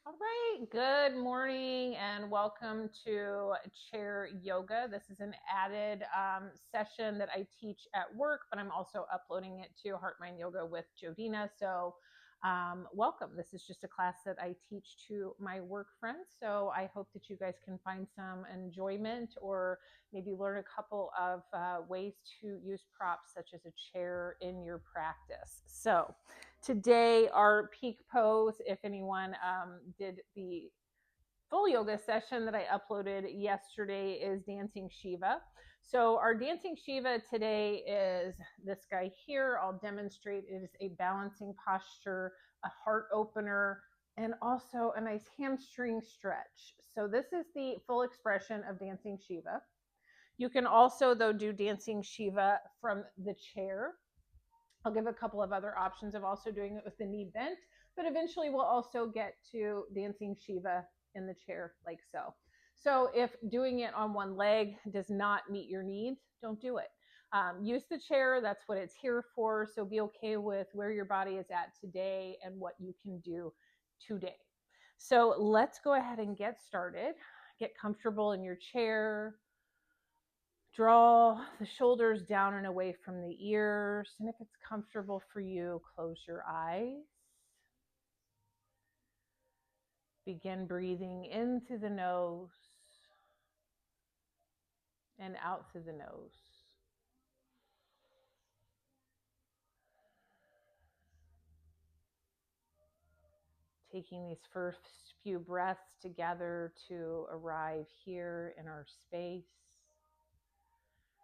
All right, good morning and welcome to Chair Yoga. This is an added session that I teach at work, but I'm also uploading it to Heart Mind Yoga with Jodina. So, welcome. This is just a class that I teach to my work friends. So, I hope that you guys can find some enjoyment or maybe learn a couple of ways to use props such as a chair in your practice. So, today our peak pose, if anyone did the full yoga session that I uploaded yesterday, is dancing Shiva. So our dancing Shiva today is this guy here. I'll demonstrate. It is a balancing posture, a heart opener, and also a nice hamstring stretch. So this is the full expression of dancing Shiva. You can also, though, do dancing Shiva from the chair. I'll give a couple of other options of also doing it with the knee bent, but eventually we'll also get to dancing Shiva in the chair like so. So if doing it on one leg does not meet your needs, don't do it. Use the chair. That's what it's here for. So be okay with where your body is at today and what you can do today. So let's go ahead and get started. Get comfortable in your chair. Draw the shoulders down and away from the ears. And if it's comfortable for you, close your eyes. Begin breathing in through the nose and out through the nose. Taking these first few breaths together to arrive here in our space.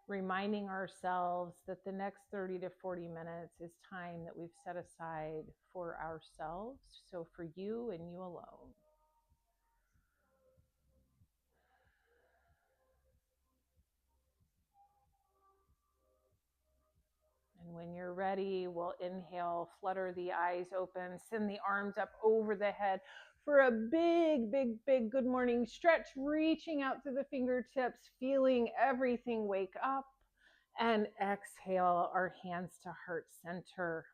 Reminding ourselves that the next 30 to 40 minutes is time that we've set aside for ourselves. So for you and you alone. And when you're ready, we'll inhale, flutter the eyes open, send the arms up over the head for a big, big, big good morning stretch, reaching out through the fingertips, feeling everything wake up. And exhale our hands to heart center.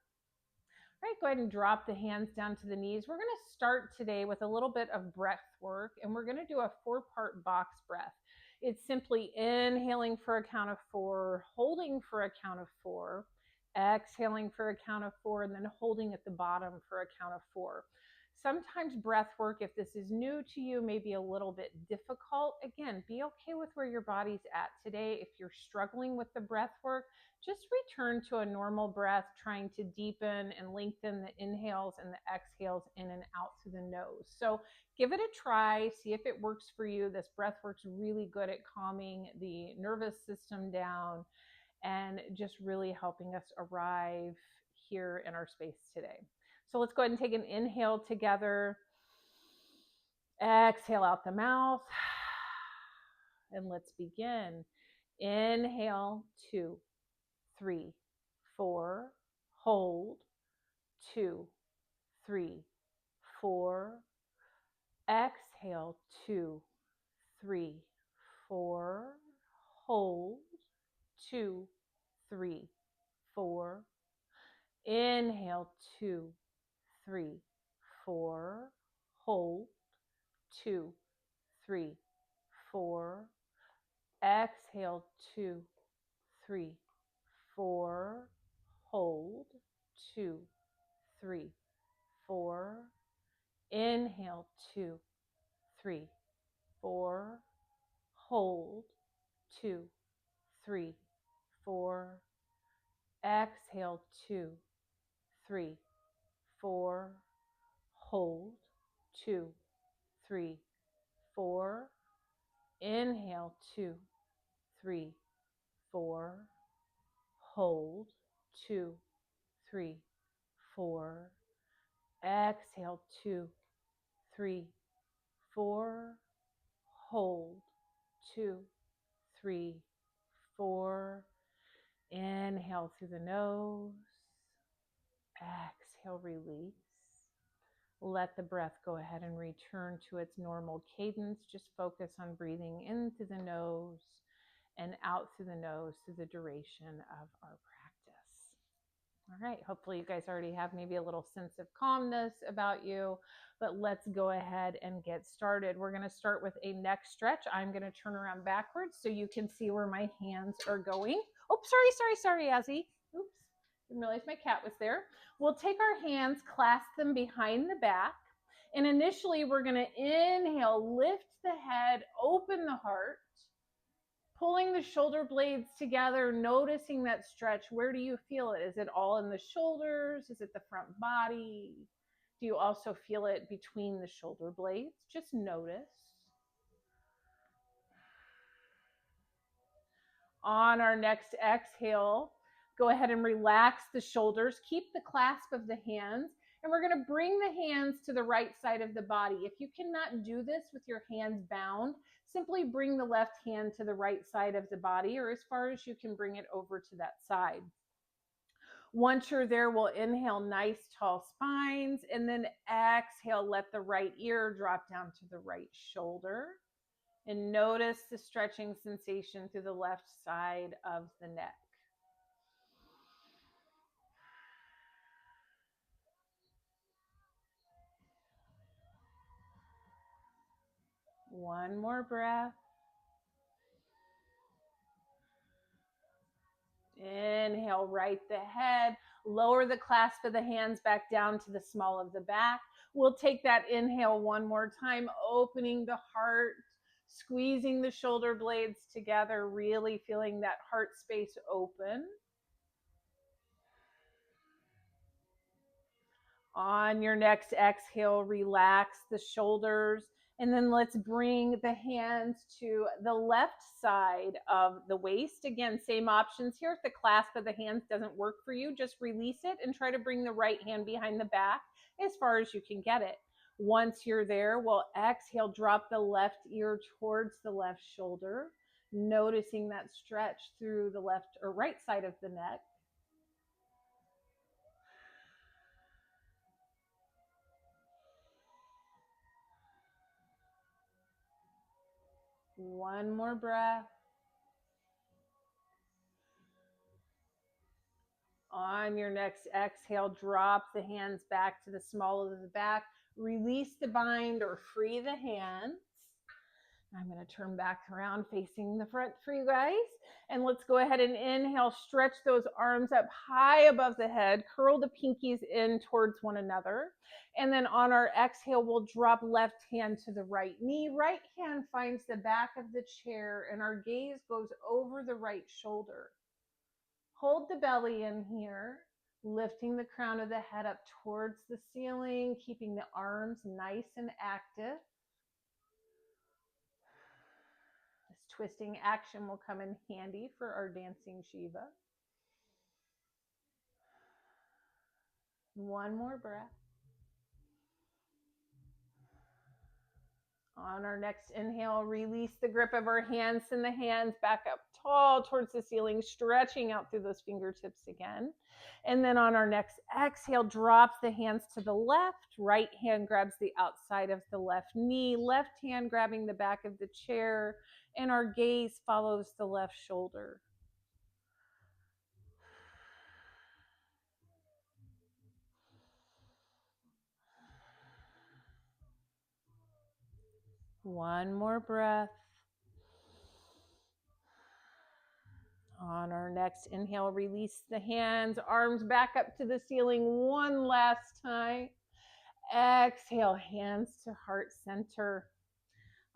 All right, go ahead and drop the hands down to the knees. We're going to start today with a little bit of breath work, and we're going to do a 4-part box breath. It's simply inhaling for a count of 4, holding for a count of 4, exhaling for a count of 4, and then holding at the bottom for a count of 4. Sometimes breath work, if this is new to you, may be a little bit difficult. Again, be okay with where your body's at today. If you're struggling with the breath work, just return to a normal breath, trying to deepen and lengthen the inhales and the exhales in and out through the nose. So give it a try, see if it works for you. This breath works really good at calming the nervous system down and just really helping us arrive here in our space today. So let's go ahead and take an inhale together. Exhale out the mouth. And let's begin. Inhale, 2, 3, 4. Hold, 2, 3, 4. Exhale, 2, 3, 4. Hold, 2, 3, 4. Inhale, 2, 3, 4. Hold, 2, 3, 4. Exhale, 2, 3, 4. Hold, 2, 3, 4. Inhale, 2, 3, 4. Hold, 2, 3, 4. Exhale, 2, 3, 4. Hold, 2, 3, 4. Inhale, 2, 3, 4. Hold, 2, 3, 4. Exhale, 2, 3, 4. Hold, 2, 3, 4. Inhale through the nose. Exhale, release. Let the breath go ahead and return to its normal cadence. Just focus on breathing in through the nose and out through the nose through the duration of our practice. All right, hopefully you guys already have maybe a little sense of calmness about you, but let's go ahead and get started. We're going to start with a neck stretch. I'm going to turn around backwards so you can see where my hands are going. Oh, sorry, Azzy. Oops, didn't realize my cat was there. We'll take our hands, clasp them behind the back, and initially we're going to inhale, lift the head, open the heart. Pulling the shoulder blades together, noticing that stretch. Where do you feel it? Is it all in the shoulders? Is it the front body? Do you also feel it between the shoulder blades? Just notice. On our next exhale, go ahead and relax the shoulders. Keep the clasp of the hands. And we're going to bring the hands to the right side of the body. If you cannot do this with your hands bound, simply bring the left hand to the right side of the body, or as far as you can bring it over to that side. Once you're there, we'll inhale nice tall spines, and then exhale, let the right ear drop down to the right shoulder. And notice the stretching sensation through the left side of the neck. One more breath. Inhale, right the head, lower the clasp of the hands back down to the small of the back. We'll take that inhale one more time, opening the heart, squeezing the shoulder blades together, really feeling that heart space open. On your next exhale, relax the shoulders. And then let's bring the hands to the left side of the waist. Again, same options here. If the clasp of the hands doesn't work for you, just release it and try to bring the right hand behind the back as far as you can get it. Once you're there, we'll exhale, drop the left ear towards the left shoulder, noticing that stretch through the left or right side of the neck. One more breath. On your next exhale, drop the hands back to the small of the back. Release the bind or free the hands. I'm going to turn back around facing the front for you guys. And let's go ahead and inhale, stretch those arms up high above the head, curl the pinkies in towards one another. And then on our exhale, we'll drop left hand to the right knee. Right hand finds the back of the chair and our gaze goes over the right shoulder. Hold the belly in here, lifting the crown of the head up towards the ceiling, keeping the arms nice and active. This twisting action will come in handy for our dancing Shiva. One more breath. On our next inhale, release the grip of our hands, send the hands back up tall towards the ceiling, stretching out through those fingertips again. And then on our next exhale, drop the hands to the left. Right hand grabs the outside of the left knee, left hand grabbing the back of the chair, and our gaze follows the left shoulder. One more breath. On our next inhale, release the hands, arms back up to the ceiling one last time. Exhale, hands to heart center.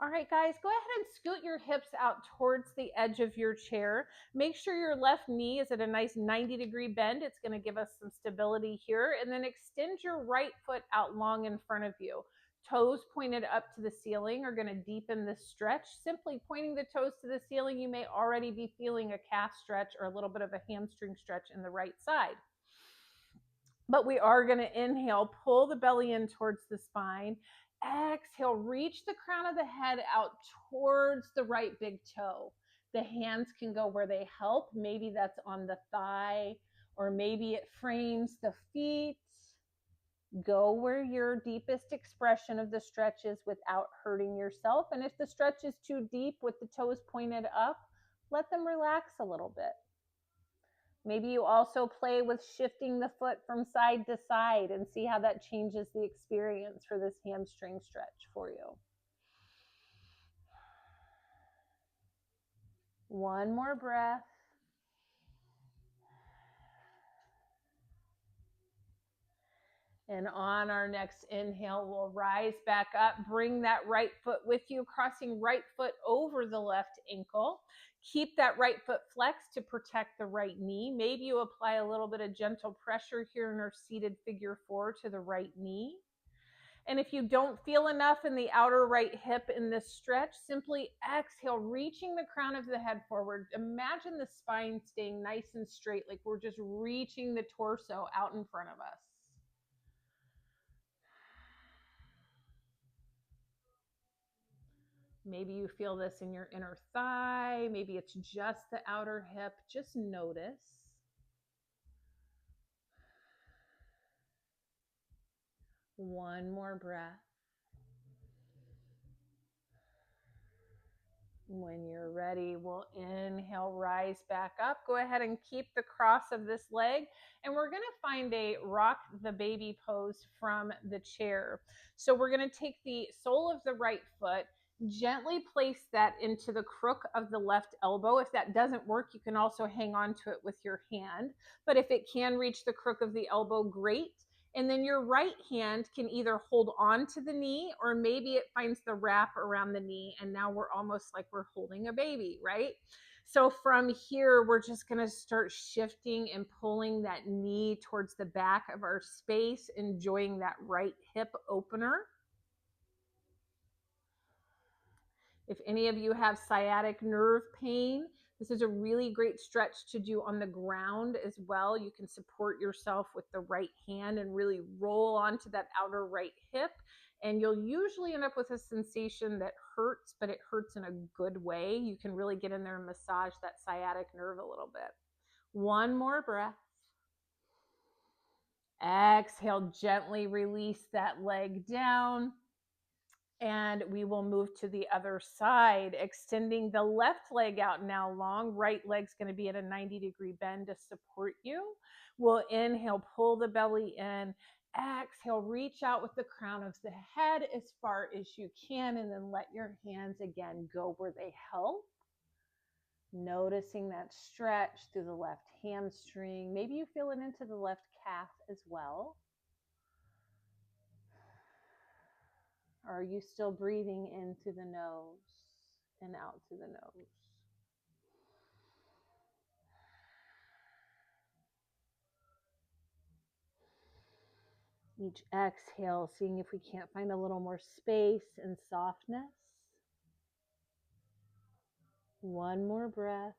All right, guys, go ahead and scoot your hips out towards the edge of your chair. Make sure your left knee is at a nice 90-degree bend. It's going to give us some stability here. And then extend your right foot out long in front of you. Toes pointed up to the ceiling are going to deepen this stretch. Simply pointing the toes to the ceiling, you may already be feeling a calf stretch or a little bit of a hamstring stretch in the right side. But we are going to inhale, pull the belly in towards the spine. Exhale, reach the crown of the head out towards the right big toe. The hands can go where they help. Maybe that's on the thigh, or maybe it frames the feet. Go where your deepest expression of the stretch is without hurting yourself. And if the stretch is too deep with the toes pointed up, let them relax a little bit. Maybe you also play with shifting the foot from side to side and see how that changes the experience for this hamstring stretch for you. One more breath. And on our next inhale, we'll rise back up, bring that right foot with you, crossing right foot over the left ankle. Keep that right foot flexed to protect the right knee. Maybe you apply a little bit of gentle pressure here in our seated figure 4 to the right knee. And if you don't feel enough in the outer right hip in this stretch, simply exhale, reaching the crown of the head forward. Imagine the spine staying nice and straight, like we're just reaching the torso out in front of us. Maybe you feel this in your inner thigh. Maybe it's just the outer hip. Just notice. One more breath. When you're ready, we'll inhale, rise back up. Go ahead and keep the cross of this leg. And we're going to find a rock the baby pose from the chair. So we're going to take the sole of the right foot, gently place that into the crook of the left elbow. If that doesn't work, you can also hang on to it with your hand. But if it can reach the crook of the elbow, great. And then your right hand can either hold on to the knee, or maybe it finds the wrap around the knee. And now we're almost like we're holding a baby, right? So from here, we're just going to start shifting and pulling that knee towards the back of our space, enjoying that right hip opener. If any of you have sciatic nerve pain, this is a really great stretch to do on the ground as well. You can support yourself with the right hand and really roll onto that outer right hip. And you'll usually end up with a sensation that hurts, but it hurts in a good way. You can really get in there and massage that sciatic nerve a little bit. One more breath. Exhale, gently release that leg down. And we will move to the other side, extending the left leg out now long. Right leg's going to be at a 90-degree bend to support you. We'll inhale, pull the belly in. Exhale, reach out with the crown of the head as far as you can, and then let your hands again go where they help. Noticing that stretch through the left hamstring. Maybe you feel it into the left calf as well. Or are you still breathing in through the nose and out through the nose? Each exhale, seeing if we can't find a little more space and softness. One more breath.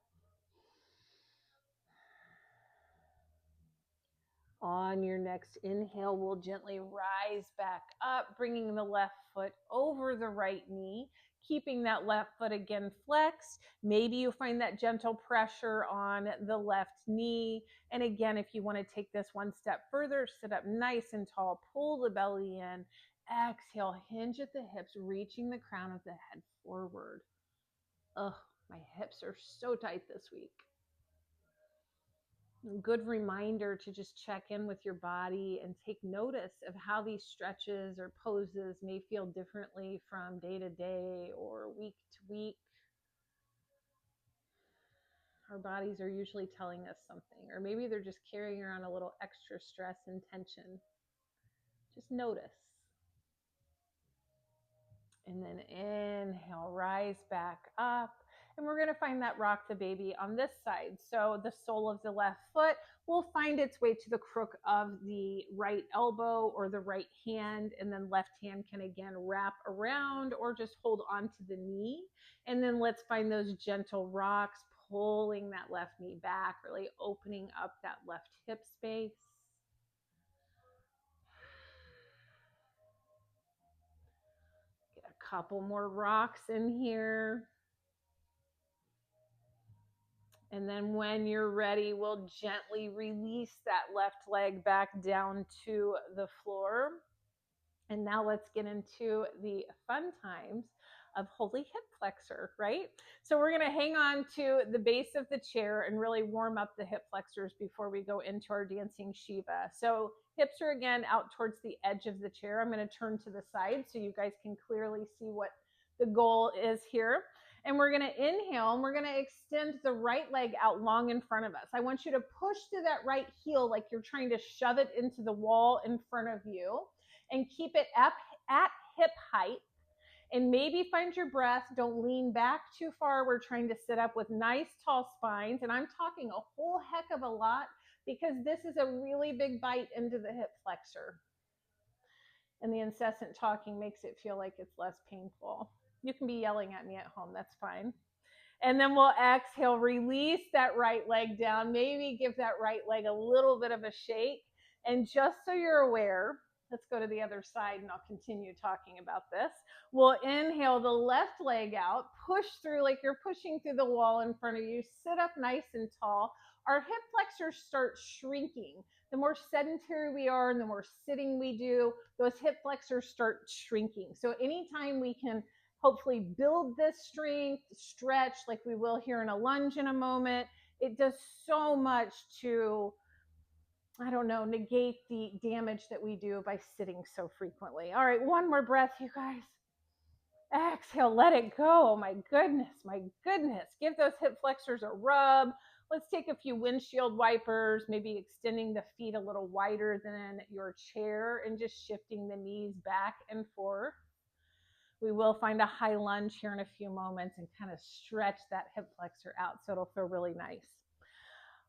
On your next inhale, we'll gently rise back up, bringing the left foot over the right knee, keeping that left foot again flexed. Maybe you find that gentle pressure on the left knee. And again, if you want to take this one step further, sit up nice and tall, pull the belly in, exhale, hinge at the hips, reaching the crown of the head forward. Ugh, my hips are so tight this week. Good reminder to just check in with your body and take notice of how these stretches or poses may feel differently from day to day or week to week. Our bodies are usually telling us something, or maybe they're just carrying around a little extra stress and tension. Just notice. And then inhale, rise back up. And we're going to find that rock the baby on this side. So the sole of the left foot will find its way to the crook of the right elbow or the right hand. And then left hand can again wrap around or just hold onto the knee. And then let's find those gentle rocks, pulling that left knee back, really opening up that left hip space. Get a couple more rocks in here. And then when you're ready, we'll gently release that left leg back down to the floor. And now let's get into the fun times of holy hip flexor, right? So we're going to hang on to the base of the chair and really warm up the hip flexors before we go into our dancing Shiva. So hips are again out towards the edge of the chair. I'm going to turn to the side so you guys can clearly see what the goal is here. And we're going to inhale and we're going to extend the right leg out long in front of us. I want you to push through that right heel like you're trying to shove it into the wall in front of you, and keep it up at hip height. And maybe find your breath. Don't lean back too far. We're trying to sit up with nice tall spines. And I'm talking a whole heck of a lot because this is a really big bite into the hip flexor. And the incessant talking makes it feel like it's less painful. You can be yelling at me at home. That's fine. And then we'll exhale, release that right leg down. Maybe give that right leg a little bit of a shake. And just so you're aware, let's go to the other side and I'll continue talking about this. We'll inhale the left leg out, push through like you're pushing through the wall in front of you, sit up nice and tall. Our hip flexors start shrinking. The more sedentary we are and the more sitting we do, those hip flexors start shrinking. So anytime we can hopefully build this strength, stretch like we will here in a lunge in a moment, it does so much to, I don't know, negate the damage that we do by sitting so frequently. All right, one more breath, you guys. Exhale, let it go. My goodness, my goodness. Give those hip flexors a rub. Let's take a few windshield wipers, maybe extending the feet a little wider than your chair and just shifting the knees back and forth. We will find a high lunge here in a few moments and kind of stretch that hip flexor out so it'll feel really nice.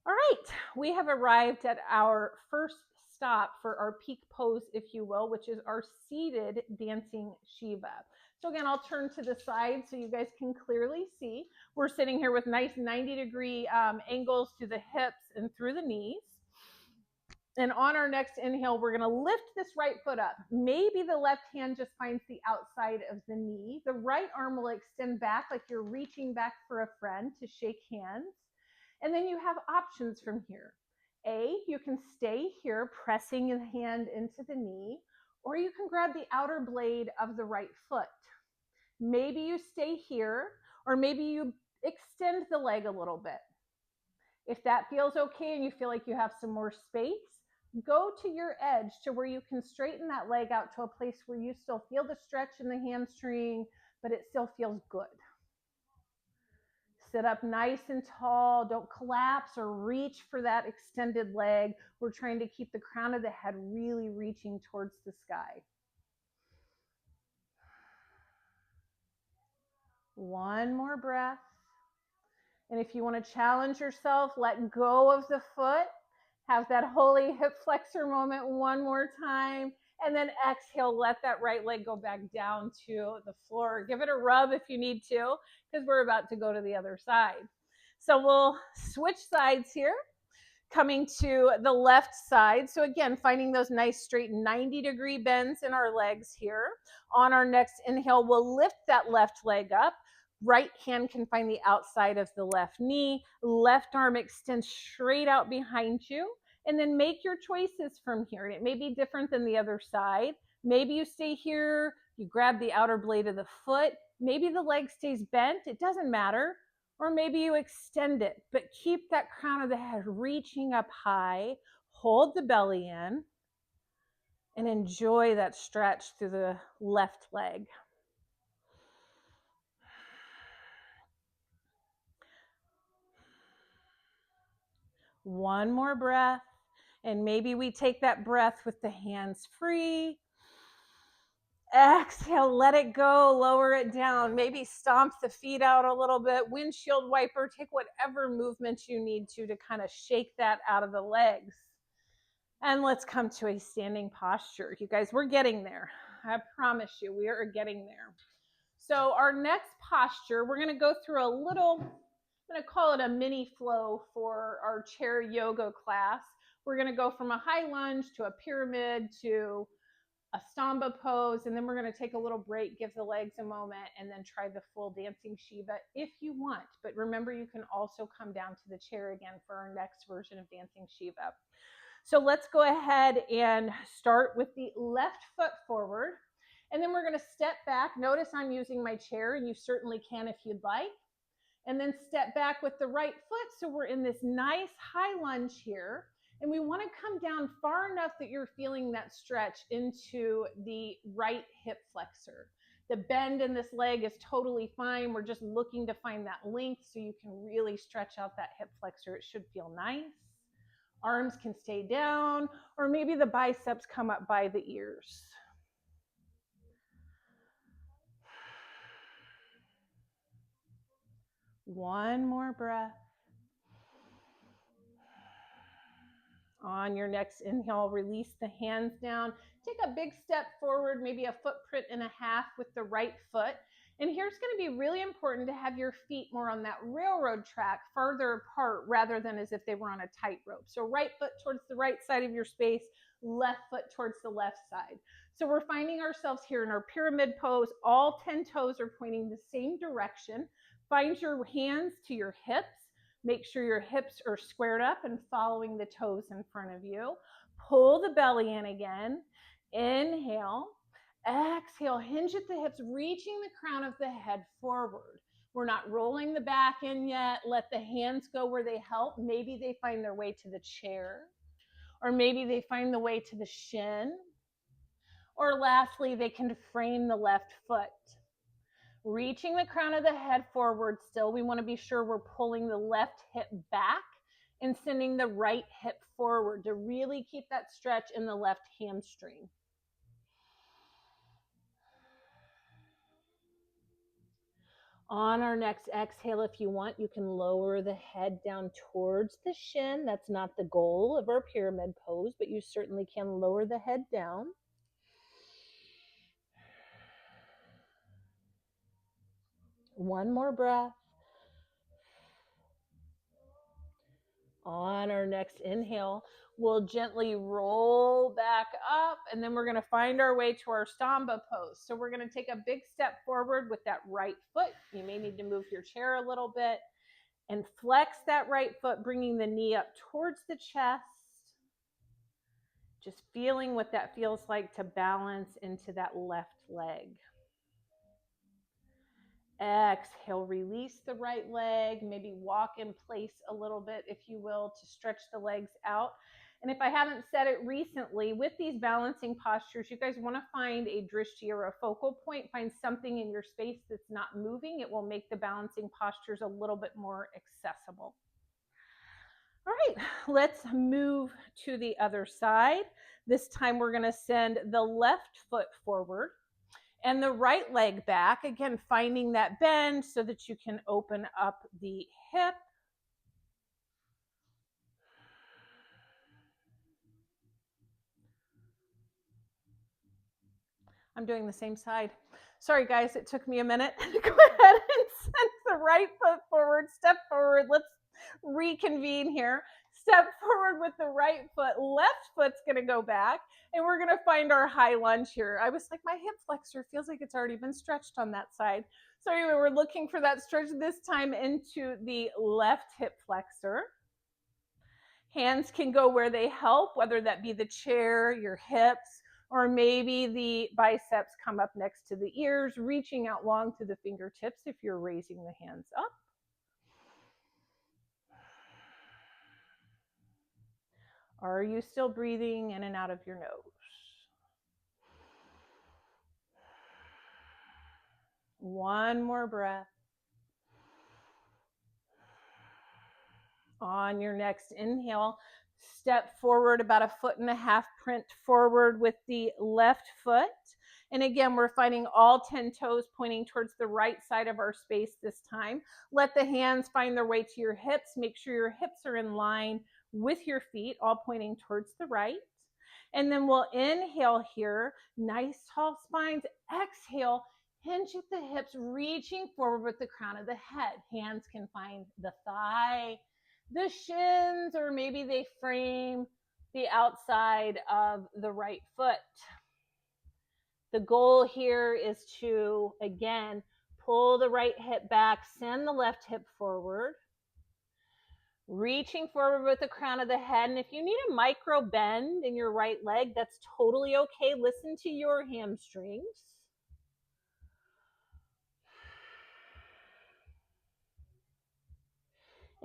All right, we have arrived at our first stop for our peak pose, if you will, which is our seated dancing Shiva. So again, I'll turn to the side so you guys can clearly see. We're sitting here with nice 90-degree angles to the hips and through the knees. And on our next inhale, we're going to lift this right foot up. Maybe the left hand just finds the outside of the knee. The right arm will extend back like you're reaching back for a friend to shake hands. And then you have options from here. You can stay here pressing the hand into the knee, or you can grab the outer blade of the right foot. Maybe you stay here, or maybe you extend the leg a little bit. If that feels okay and you feel like you have some more space, go to your edge to where you can straighten that leg out to a place where you still feel the stretch in the hamstring, but it still feels good. Sit up nice and tall. Don't collapse or reach for that extended leg. We're trying to keep the crown of the head really reaching towards the sky. One more breath. And if you want to challenge yourself, let go of the foot. Have that holy hip flexor moment one more time. And then exhale, let that right leg go back down to the floor. Give it a rub if you need to, because we're about to go to the other side. So we'll switch sides here, coming to the left side. So again, finding those nice straight 90-degree bends in our legs here. On our next inhale, we'll lift that left leg up. Right hand can find the outside of the left knee. Left arm extends straight out behind you. And then make your choices from here. It may be different than the other side. Maybe you stay here, you grab the outer blade of the foot. Maybe the leg stays bent. It doesn't matter. Or maybe you extend it, but keep that crown of the head reaching up high. Hold the belly in and enjoy that stretch through the left leg. One more breath. And maybe we take that breath with the hands free. Exhale, let it go, lower it down. Maybe stomp the feet out a little bit. Windshield wiper, take whatever movement you need to kind of shake that out of the legs. And let's come to a standing posture. You guys, we're getting there. I promise you, we are getting there. So our next posture, we're going to go through a little, I'm going to call it a mini flow for our chair yoga class. We're going to go from a high lunge to a pyramid to a stamba pose, and then we're going to take a little break, give the legs a moment, and then try the full dancing Shiva if you want. But remember, you can also come down to the chair again for our next version of dancing Shiva. So let's go ahead and start with the left foot forward. And then we're going to step back. Notice I'm using my chair. You certainly can if you'd like. And then step back with the right foot. So we're in this nice high lunge here. And we want to come down far enough that you're feeling that stretch into the right hip flexor. The bend in this leg is totally fine. We're just looking to find that length so you can really stretch out that hip flexor. It should feel nice. Arms can stay down, or maybe the biceps come up by the ears. One more breath. On your next inhale, release the hands down. Take a big step forward, maybe a footprint and a half with the right foot. And here's going to be really important to have your feet more on that railroad track, farther apart rather than as if they were on a tightrope. So right foot towards the right side of your space, left foot towards the left side. So we're finding ourselves here in our pyramid pose. All 10 toes are pointing the same direction. Find your hands to your hips. Make sure your hips are squared up and following the toes in front of you. Pull the belly in again. Inhale. Exhale. Hinge at the hips, reaching the crown of the head forward. We're not rolling the back in yet. Let the hands go where they help. Maybe they find their way to the chair, or maybe they find the way to the shin, or lastly, they can frame the left foot. Reaching the crown of the head forward still. We want to be sure we're pulling the left hip back and sending the right hip forward to really keep that stretch in the left hamstring. On our next exhale, if you want, you can lower the head down towards the shin. That's not the goal of our pyramid pose, but you certainly can lower the head down. One more breath. On our next inhale, we'll gently roll back up, and then we're going to find our way to our Stamba pose. So we're going to take a big step forward with that right foot. You may need to move your chair a little bit and flex that right foot, bringing the knee up towards the chest. Just feeling what that feels like to balance into that left leg. Exhale, release the right leg, maybe walk in place a little bit, if you will, to stretch the legs out. And if I haven't said it recently, with these balancing postures, you guys want to find a drishti or a focal point, find something in your space that's not moving. It will make the balancing postures a little bit more accessible. All right, let's move to the other side. This time we're going to send the left foot forward and the right leg back. Again, finding that bend so that you can open up the hip. I'm doing the same side. Sorry, guys, it took me a minute. Go ahead and send the right foot forward, step forward. Let's reconvene here. Step forward with the right foot. Left foot's going to go back, and we're going to find our high lunge here. I was like, my hip flexor feels like it's already been stretched on that side. So anyway, we're looking for that stretch this time into the left hip flexor. Hands can go where they help, whether that be the chair, your hips, or maybe the biceps come up next to the ears, reaching out long through the fingertips if you're raising the hands up. Are you still breathing in and out of your nose? One more breath. On your next inhale, step forward about 1.5 feet, print forward with the left foot. And again, we're finding all 10 toes pointing towards the right side of our space this time. Let the hands find their way to your hips. Make sure your hips are in line with your feet, all pointing towards the right. And then we'll inhale here, nice tall spines. Exhale, hinge at the hips, reaching forward with the crown of the head. Hands can find the thigh, the shins, or maybe they frame the outside of the right foot. The goal here is to, again, pull the right hip back, send the left hip forward, reaching forward with the crown of the head. And if you need a micro bend in your right leg, that's totally okay. Listen to your hamstrings.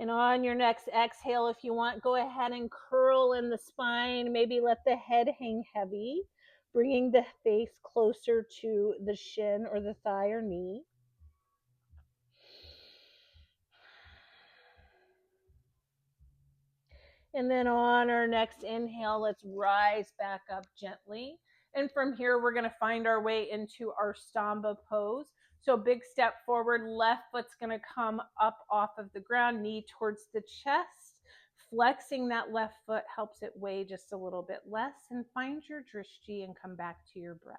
And on your next exhale, if you want, go ahead and curl in the spine. Maybe let the head hang heavy, bringing the face closer to the shin or the thigh or knee. And then on our next inhale, let's rise back up gently. And from here, we're going to find our way into our Stamba pose. So big step forward, left foot's going to come up off of the ground, knee towards the chest. Flexing that left foot helps it weigh just a little bit less, and find your drishti and come back to your breath.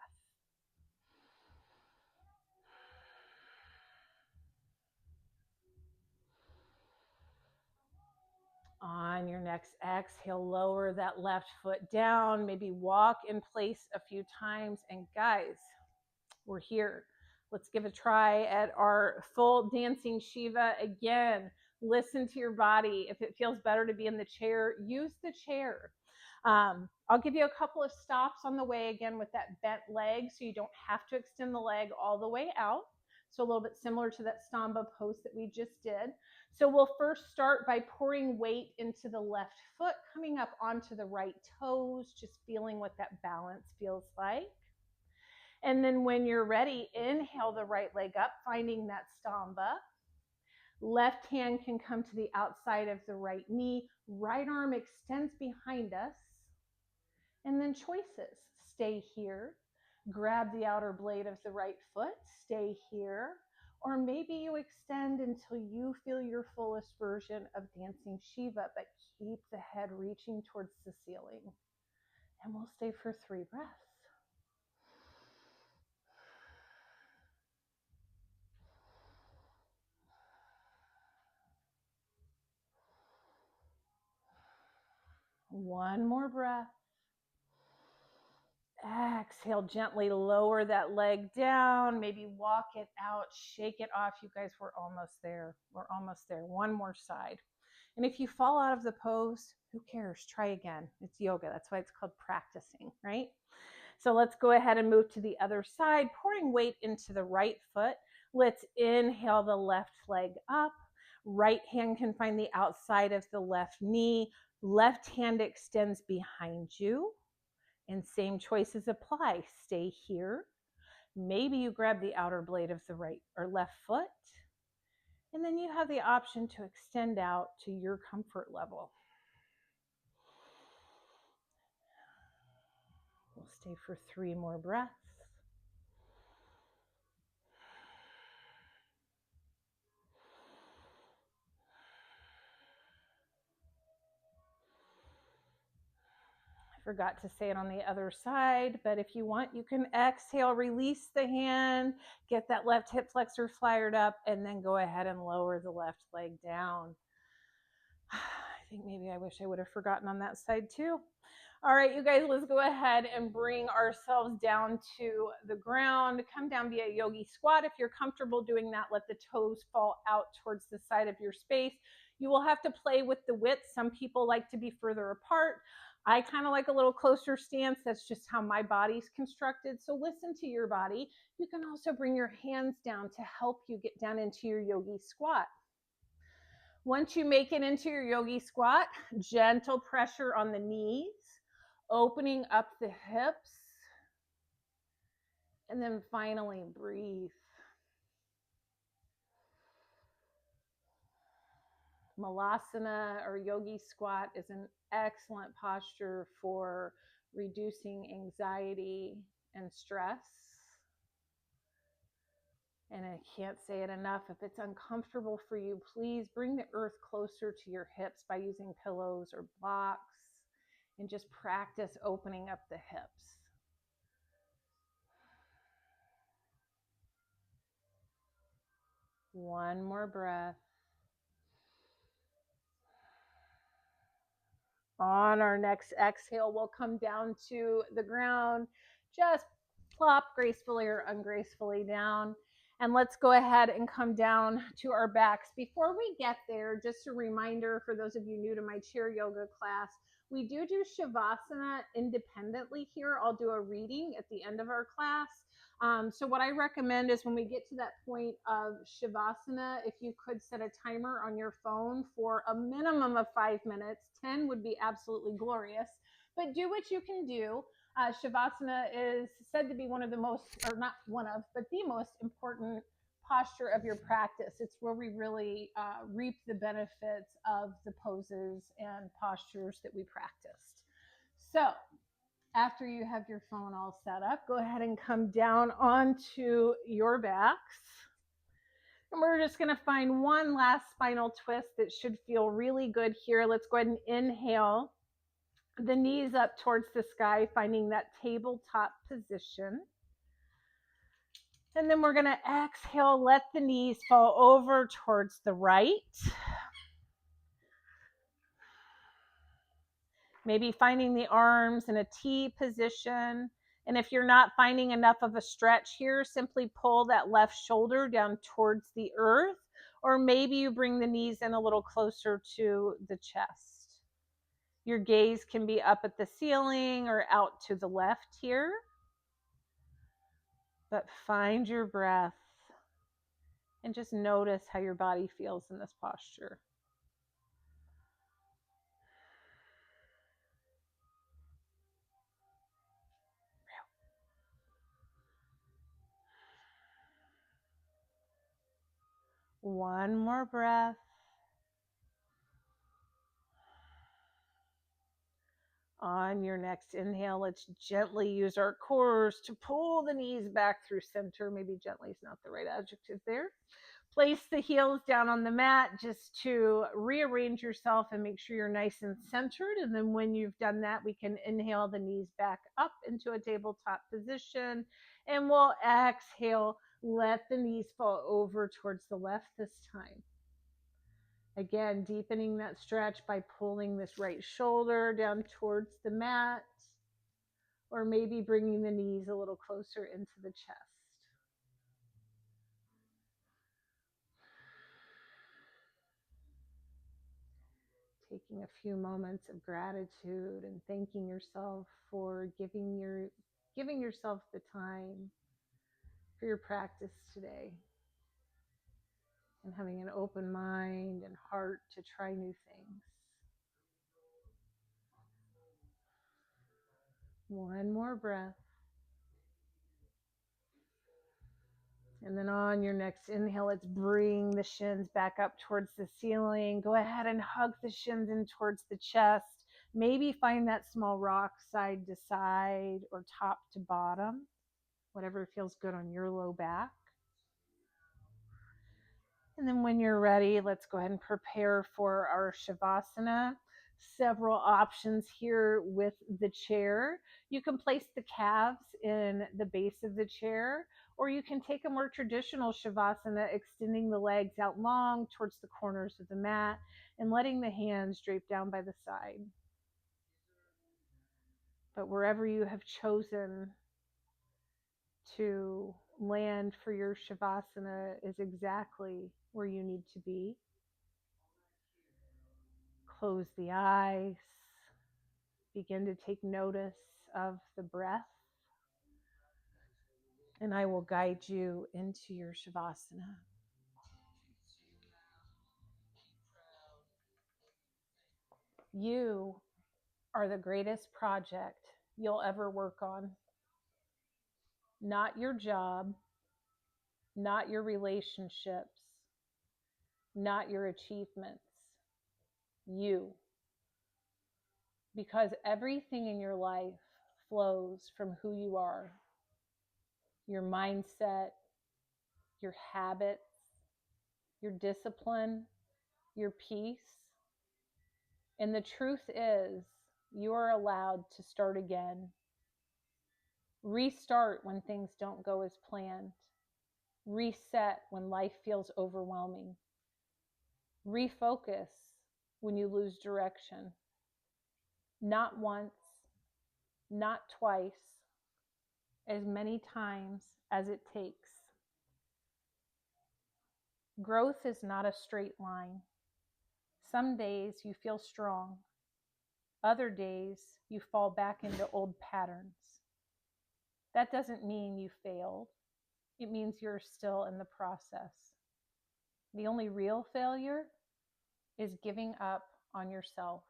On your next exhale, lower that left foot down, maybe walk in place a few times. And guys, we're here. Let's give a try at our full dancing Shiva again. Listen to your body. If it feels better to be in the chair, use the chair. I'll give you a couple of stops on the way again with that bent leg, so you don't have to extend the leg all the way out. So a little bit similar to that Stamba pose that we just did. So we'll first start by pouring weight into the left foot, coming up onto the right toes, just feeling what that balance feels like. And then when you're ready, inhale the right leg up, finding that Stamba. Left hand can come to the outside of the right knee. Right arm extends behind us. And then choices. Stay here. Grab the outer blade of the right foot. Stay here. Or maybe you extend until you feel your fullest version of dancing Shiva, but keep the head reaching towards the ceiling. And we'll stay for 3 breaths. One more breath. Exhale, gently lower that leg down. Maybe walk it out, shake it off. You guys, we're almost there. We're almost there. One more side. And if you fall out of the pose, who cares? Try again. It's yoga. That's why it's called practicing, right? So let's go ahead and move to the other side, pouring weight into the right foot. Let's inhale the left leg up. Right hand can find the outside of the left knee. Left hand extends behind you. And same choices apply. Stay here. Maybe you grab the outer blade of the right or left foot. And then you have the option to extend out to your comfort level. We'll stay for 3 more breaths. Forgot to say it on the other side, but if you want, you can exhale, release the hand, get that left hip flexor fired up, and then go ahead and lower the left leg down. I think maybe I wish I would have forgotten on that side too. All right, you guys, let's go ahead and bring ourselves down to the ground. Come down via yogi squat. If you're comfortable doing that, let the toes fall out towards the side of your space. You will have to play with the width. Some people like to be further apart. I kind of like a little closer stance. That's just how my body's constructed. So listen to your body. You can also bring your hands down to help you get down into your yogi squat. Once you make it into your yogi squat, gentle pressure on the knees, opening up the hips, and then finally breathe. Malasana or yogi squat is an excellent posture for reducing anxiety and stress. And I can't say it enough. If it's uncomfortable for you, please bring the earth closer to your hips by using pillows or blocks, and just practice opening up the hips. One more breath. On our next exhale, we'll come down to the ground. Just plop gracefully or ungracefully down. And let's go ahead and come down to our backs. Before we get there, just a reminder for those of you new to my chair yoga class, we do Shavasana independently here. I'll do a reading at the end of our class. So what I recommend is when we get to that point of Shavasana, if you could set a timer on your phone for a minimum of 5 minutes, 10 would be absolutely glorious. But do what you can do. Shavasana is said to be one of the most, or not one of, but the most important posture of your practice. It's where we really reap the benefits of the poses and postures that we practiced. So after you have your phone all set up, go ahead and come down onto your backs. And we're just going to find one last spinal twist that should feel really good here. Let's go ahead and inhale the knees up towards the sky, finding that tabletop position. And then we're going to exhale, let the knees fall over towards the right. Maybe finding the arms in a T position. And if you're not finding enough of a stretch here, simply pull that left shoulder down towards the earth, or maybe you bring the knees in a little closer to the chest. Your gaze can be up at the ceiling or out to the left here. But find your breath and just notice how your body feels in this posture. One more breath. On your next inhale, let's gently use our cores to pull the knees back through center. Maybe gently is not the right adjective there. Place the heels down on the mat just to rearrange yourself and make sure you're nice and centered. And then when you've done that, we can inhale the knees back up into a tabletop position. And we'll exhale, let the knees fall over towards the left this time. Again, deepening that stretch by pulling this right shoulder down towards the mat, or maybe bringing the knees a little closer into the chest. Taking a few moments of gratitude and thanking yourself for giving yourself the time for your practice today, and having an open mind and heart to try new things. One more breath. And then on your next inhale, let's bring the shins back up towards the ceiling. Go ahead and hug the shins in towards the chest. Maybe find that small rock side to side or top to bottom, whatever feels good on your low back. And then when you're ready, let's go ahead and prepare for our Shavasana. Several options here with the chair. You can place the calves in the base of the chair, or you can take a more traditional Shavasana, extending the legs out long towards the corners of the mat and letting the hands drape down by the side. But wherever you have chosen to land for your Shavasana is exactly where you need to be. Close the eyes. Begin to take notice of the breath. And I will guide you into your Shavasana. You are the greatest project you'll ever work on. Not your job, not your relationships, not your achievements. You. Because everything in your life flows from who you are. Your mindset, your habits, your discipline, your peace. And the truth is, you are allowed to start again. Restart when things don't go as planned. Reset when life feels overwhelming. Refocus when you lose direction. Not once, not twice, as many times as it takes. Growth is not a straight line. Some days you feel strong. Other days you fall back into old patterns. That doesn't mean you failed. It means you're still in the process. The only real failure is giving up on yourself.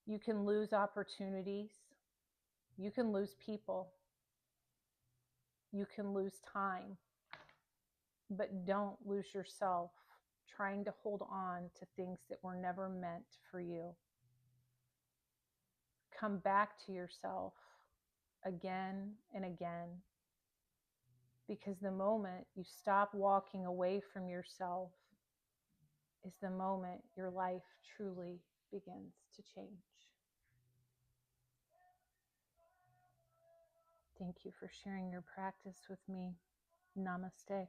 You can lose opportunities. You can lose people. You can lose time. But don't lose yourself trying to hold on to things that were never meant for you. Come back to yourself again and again, because the moment you stop walking away from yourself is the moment your life truly begins to change. Thank you for sharing your practice with me. Namaste.